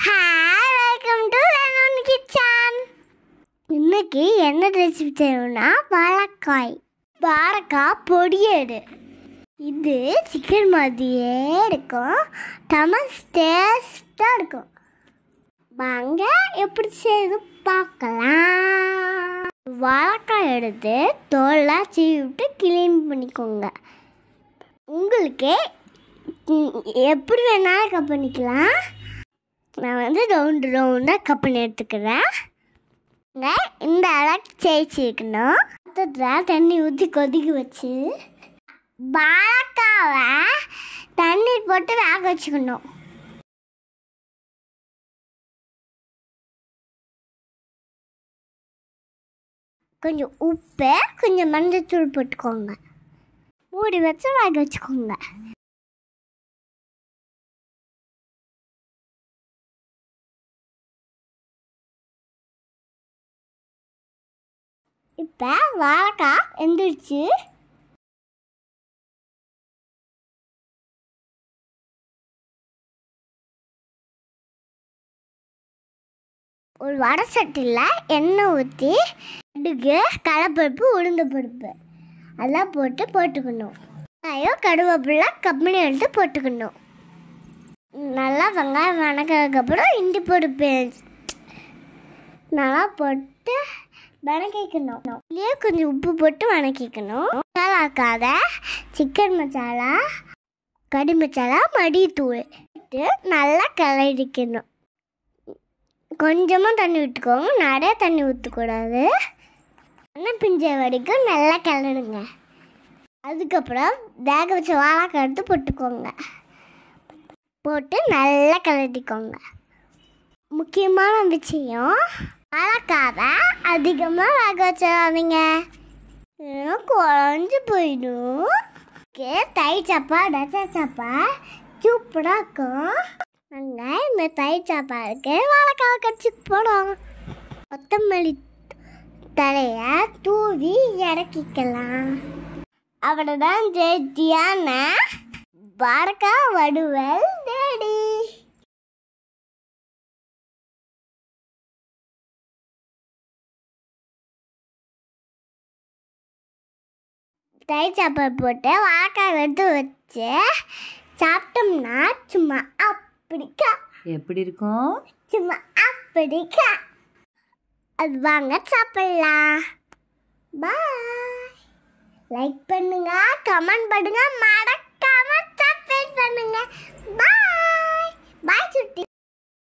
Hi, welcome to lemon kitchen. இன்னைக்கு என்ன recipe செய்யணும்னா வாழைக்காய் பொடியேடு. இது சிக்கன் மாதிரியே இருக்கும், டமஸ் டேஸ்டாக இருக்கும். வாங்க எப்படி செய்து பார்க்கலாம். வாழைக்காய் எடுத்து தோலெலாம் சீவி விட்டு கிளீன் பண்ணிக்கோங்க. உங்களுக்கு எப்படி வேணாலும் கட் பண்ணிக்கலாம். நான் ரவுண்டாக கட் பண்ணி எடுத்துக்கிறேன். இந்த அளவுக்கு தேய்ச்சிக்கணும். தண்ணி ஊற்றி கொதிக்க வச்சு வாழைக்காவை தண்ணி போட்டு வேக வச்சுக்கணும். கொஞ்சம் உப்பு, கொஞ்சம் மஞ்சத்தூள் போட்டுக்கோங்க. மூடி வச்சு வேக வச்சுக்கோங்க. இப்போ வாழைக்காய் வெந்துருச்சு. ஒரு வடை சட்டியில் எண்ணெய் ஊற்றி கடுகு, கடலைப்பருப்பு, உளுந்து பருப்பு அதெல்லாம் போட்டுக்கணும். கருவேப்பிலை கம்பெனி எடுத்து போட்டுக்கணும். நல்லா வெங்காயம் வணக்கிறதுக்கப்புறம் இஞ்சி பொறுப்பு நல்லா போட்டு வணக்கிக்கணும். இதுலேயே கொஞ்சம் உப்பு போட்டு வணக்கிக்கணும். மசாலாக்காத சிக்கன் மசாலா, கறி மசாலா, மல்லித்தூள் போட்டு நல்லா கிளறிக்கணும். கொஞ்சமாக தண்ணி விட்டுக்கோங்க, நிறைய தண்ணி ஊற்றக்கூடாது. எண்ணெய் பிஞ்ச வரைக்கும் நல்லா கிளறுங்க. அதுக்கப்புறம் வேக வச்ச வாழைக்காய் எடுத்து போட்டுக்கோங்க. போட்டு நல்லா கிளறிக்கோங்க. முக்கியமான விஷயம், வாழைக்காவை அதிகமாக வேக வச்சிடாதீங்க, குழஞ்சி போயிடும். தயிர் சாப்பாடு, ரச சாப்பாடு சூப்பராக இருக்கும். நாங்கள் இந்த தயிர் சாப்பாடுக்கு வாழைக்காவை கடிச்சு போடுவோம். கொத்தமல்லி தலையை தூவி இறக்கிக்கலாம். அவ்வளோதான், ஜெயிட்டியான வாழைக்காய் வடுவல் ரெடி. தயிர் சாப்பாடு போட்டு வாழைக்காய் எடுத்து வச்சு சாப்பிட்டோம்னா சும்மா அப்படிக்கா. எப்படி இருக்கும்? சும்மா அப்படிக்கா. அது வாங்க சாப்பிடலாம். பாய். லைக் பண்ணுங்க, கமெண்ட் பண்ணுங்க, மறக்காம சப்ஸ்கிரைப் பண்ணுங்க. பாய் பாய் சுட்டி.